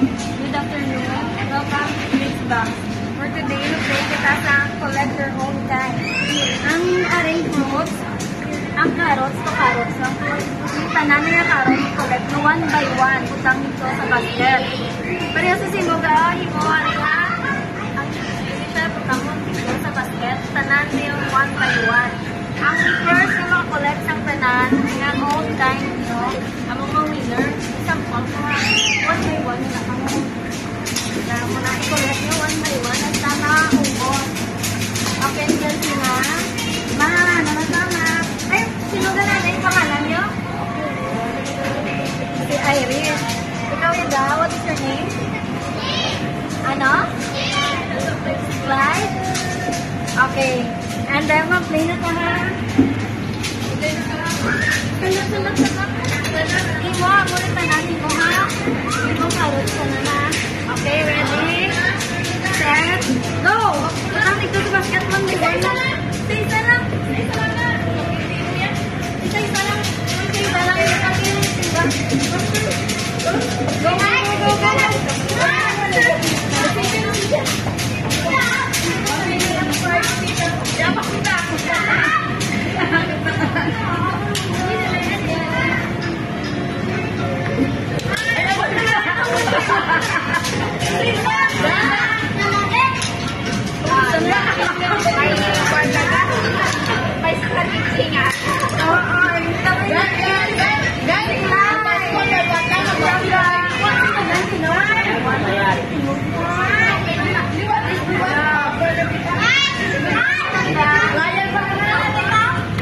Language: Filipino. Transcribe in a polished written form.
Good afternoon. Welcome to Miss Box. For today, play kita sa collect your own kind. Ang array fruits, ang carrots to carrots lang. Yung tanan na yung carrots, collect no one by one. Utang nito sa basket. Pero yung susimuga, himo, nga, ang kita, utang mo dito sa basket, tanan na yung one by one. Ang first na makakollect ang tanan, ng own kind nyo, ang mga winner, isang pang one by one na kamo. Kaya mo na i-collect nyo one by one at tama ubos. Okay, dyan sila. Namatama. Ay, sino na yung pangalan nyo? Si Iris. Ikaw yun daw, what is your name? Ano? Clyde? Okay. And then, mag-play na ka ha? Sunod. Imo, mo rin tananin mo ha? Imo, carrots ka na na. Okay, ready? Set, go! Ang ito sa basket mo, di ba? Isa lang.